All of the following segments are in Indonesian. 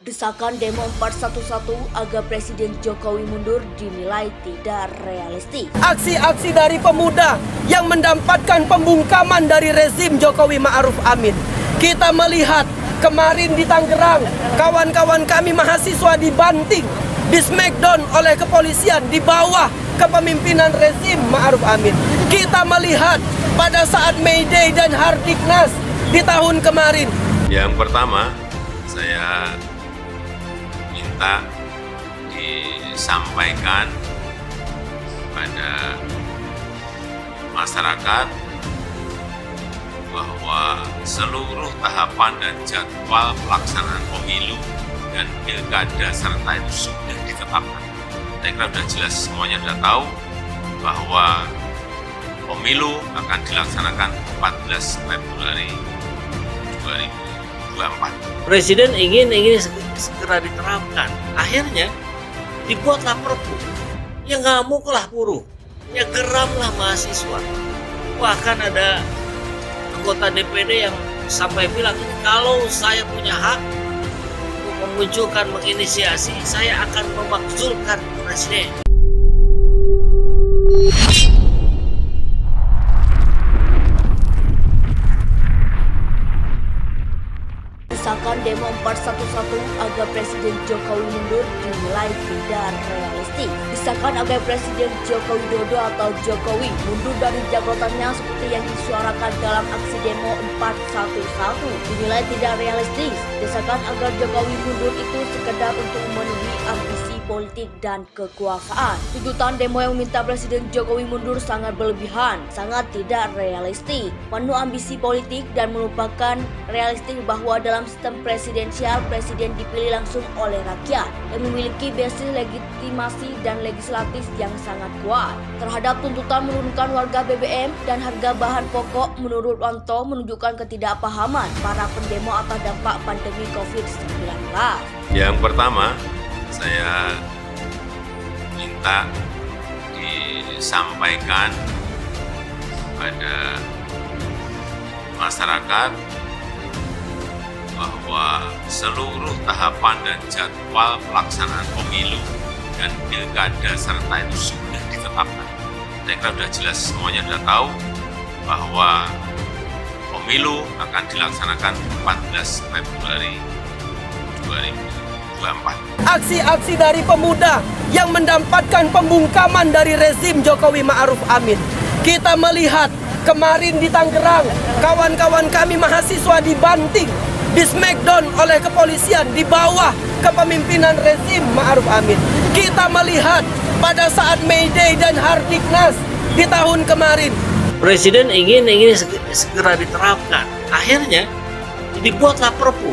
Desakan demo 411 agar Presiden Jokowi mundur dinilai tidak realistis. Aksi-aksi dari pemuda yang mendapatkan pembungkaman dari rezim Jokowi Ma'ruf Amin. Kita melihat kemarin di Tangerang, kawan-kawan kami mahasiswa dibanting, di smackdown oleh kepolisian di bawah kepemimpinan rezim Ma'ruf Amin. Kita melihat pada saat May Day dan Hardiknas di tahun kemarin. Yang pertama, saya minta disampaikan pada masyarakat bahwa seluruh tahapan dan jadwal pelaksanaan pemilu dan pilkada serta itu sudah ditetapkan. Saya kira sudah jelas, semuanya sudah tahu bahwa pemilu akan dilaksanakan 14 Februari 2024. Presiden ingin segera diterapkan. Akhirnya dibuatlah perpu. Ya ngamuklah buruh, ya geramlah mahasiswa. Bahkan ada anggota DPD yang sampai bilang, kalau saya punya hak untuk memunculkan, menginisiasi, saya akan memakzulkan presiden. Desakan demo 411 agar Presiden Jokowi mundur dinilai tidak realistis. Desakan agar Presiden Joko Widodo atau Jokowi mundur dari jabatannya seperti yang disuarakan dalam aksi demo 411 dinilai tidak realistis. Desakan agar Jokowi mundur itu sekedar untuk memenuhi ambisi politik dan kekuasaan. Tuntutan demo yang meminta Presiden Jokowi mundur sangat berlebihan, sangat tidak realistis, penuh ambisi politik dan melupakan realistis bahwa dalam sistem presidensial, presiden dipilih langsung oleh rakyat yang memiliki basis legitimasi dan legislatif yang sangat kuat. Terhadap tuntutan menurunkan harga BBM dan harga bahan pokok, menurut Wanto menunjukkan ketidakpahaman para pendemo atas dampak pandemi COVID-19. Yang pertama, saya minta disampaikan pada masyarakat bahwa seluruh tahapan dan jadwal pelaksanaan pemilu dan pilkada serta itu sudah ditetapkan. Saya kira sudah jelas, semuanya sudah tahu bahwa pemilu akan dilaksanakan 14 Februari 2024. Aksi-aksi dari pemuda yang mendapatkan pembungkaman dari rezim Jokowi Ma'ruf Amin. Kita melihat kemarin di Tangerang, kawan-kawan kami mahasiswa dibanting, di smackdown oleh kepolisian di bawah kepemimpinan rezim Ma'ruf Amin. Kita melihat pada saat May Day dan Hardiknas di tahun kemarin. Presiden ingin segera diterapkan. Akhirnya dibuatlah perpu.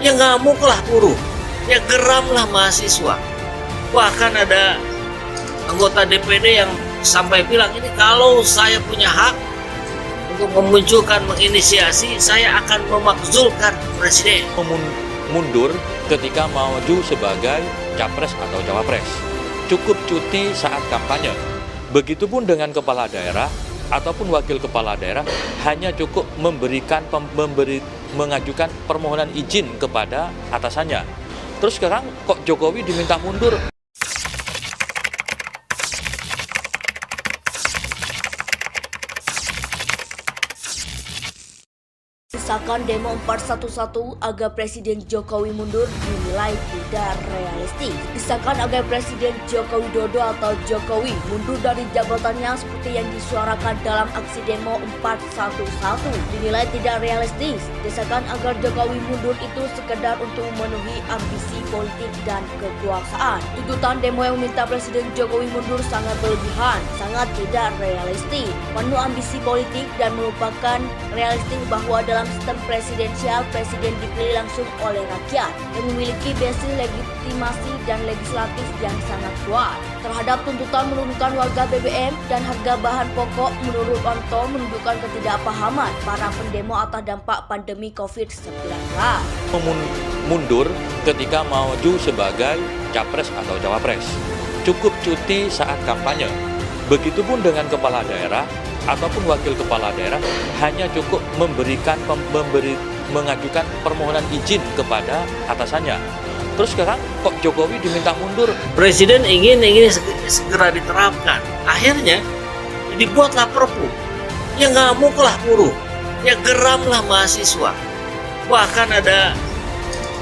Ya ngamuklah buruh, ya geramlah mahasiswa. Bahkan ada anggota DPD yang sampai bilang, kalau saya punya hak untuk memunculkan, menginisiasi, saya akan memakzulkan presiden. Mundur ketika maju sebagai capres atau cawapres. Cukup cuti saat kampanye. Begitupun dengan kepala daerah ataupun wakil kepala daerah, hanya cukup mengajukan permohonan izin kepada atasannya. Terus sekarang kok Jokowi diminta mundur? Desakan demo 411 agar Presiden Jokowi mundur dinilai tidak realistis. Desakan agar Presiden Joko Widodo atau Jokowi mundur dari jabatannya seperti yang disuarakan dalam aksi demo 411 dinilai tidak realistis. Desakan agar Jokowi mundur itu sekedar untuk memenuhi ambisi politik dan kekuasaan. Tuntutan demo yang meminta Presiden Jokowi mundur sangat berlebihan, sangat tidak realistis, penuh ambisi politik dan melupakan realistis bahwa dalam sistem presidensial, presiden dipilih langsung oleh rakyat yang memiliki basis legitimasi dan legislatif yang sangat kuat. Terhadap tuntutan menurunkan harga BBM dan harga bahan pokok, menurut Wanto menunjukkan ketidakpahaman para pendemo atas dampak pandemi COVID-19. Mundur ketika maju sebagai capres atau cawapres. Cukup cuti saat kampanye. Begitupun dengan kepala daerah ataupun wakil kepala daerah, hanya cukup mengajukan permohonan izin kepada atasannya. Terus sekarang kok Jokowi diminta mundur? Presiden ingin segera diterapkan. Akhirnya dibuatlah perpu. Ya ngamuklah buruh, ya geramlah mahasiswa. Bahkan ada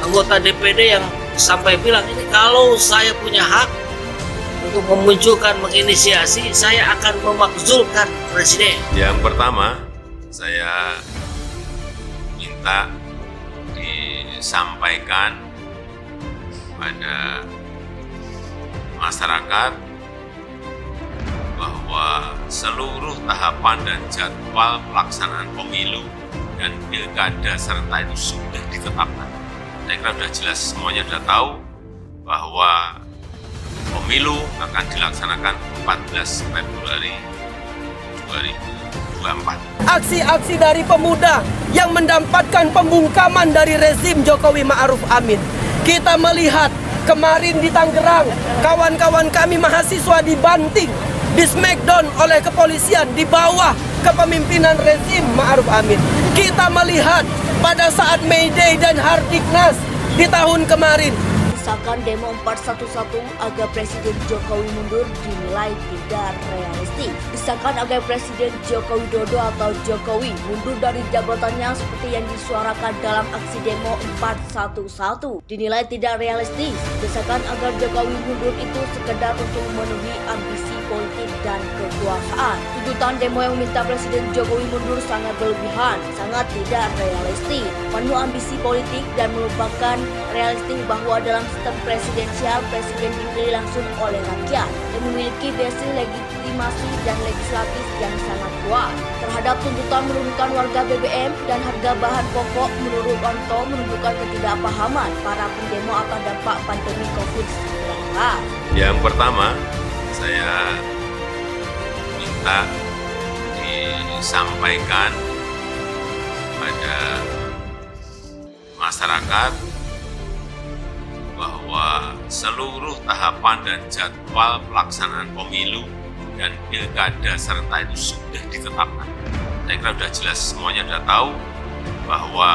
anggota DPD yang sampai bilang, ini kalau saya punya hak untuk memunculkan, menginisiasi, saya akan memakzulkan presiden. Yang pertama, saya minta disampaikan pada masyarakat bahwa seluruh tahapan dan jadwal pelaksanaan pemilu dan pilkada serta itu sudah ditetapkan. Saya kira sudah jelas, semuanya sudah tahu bahwa pemilu akan dilaksanakan 14 Februari 2024. Aksi-aksi dari pemuda yang mendapatkan pembungkaman dari rezim Jokowi Ma'ruf Amin. Kita melihat kemarin di Tangerang, kawan-kawan kami mahasiswa dibanting, di smackdown oleh kepolisian di bawah kepemimpinan rezim Ma'ruf Amin. Kita melihat pada saat May Day dan Hardiknas di tahun kemarin, Desakan demo 411 agar Presiden Jokowi mundur dinilai tidak realistis. Desakan agar Presiden Joko Widodo atau Jokowi mundur dari jabatannya seperti yang disuarakan dalam aksi demo 411 dinilai tidak realistis. Desakan agar Jokowi mundur itu sekedar untuk memenuhi ambisi politik dan kekuasaan. Tuntutan demo yang meminta Presiden Jokowi mundur sangat berlebihan, sangat tidak realistis, penuh ambisi politik dan melupakan realistis bahwa dalam sistem presidensial, presiden dipilih langsung oleh rakyat dan memiliki basis legitimasi dan legislatif yang sangat kuat. Terhadap tuntutan menurunkan warga BBM dan harga bahan pokok, menurut Onto menunjukkan ketidakpahaman para pendemo akan dampak pandemi COVID-19. Yang pertama, saya minta disampaikan pada masyarakat bahwa seluruh tahapan dan jadwal pelaksanaan pemilu dan pilkada serta itu sudah ditetapkan. Saya kira sudah jelas, semuanya sudah tahu bahwa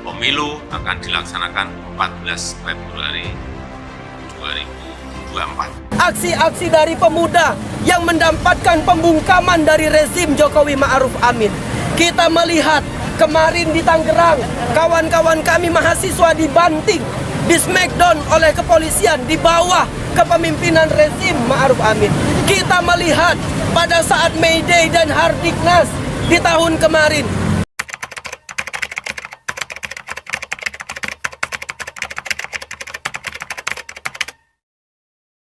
pemilu akan dilaksanakan 14 Februari 2024. aksi-aksi dari pemuda yang mendapatkan pembungkaman dari rezim Jokowi Ma'ruf Amin. Kita melihat kemarin di Tangerang, kawan-kawan kami mahasiswa dibanting, di smackdown oleh kepolisian di bawah kepemimpinan rezim Ma'ruf Amin. Kita melihat pada saat May Day dan Hardiknas di tahun kemarin,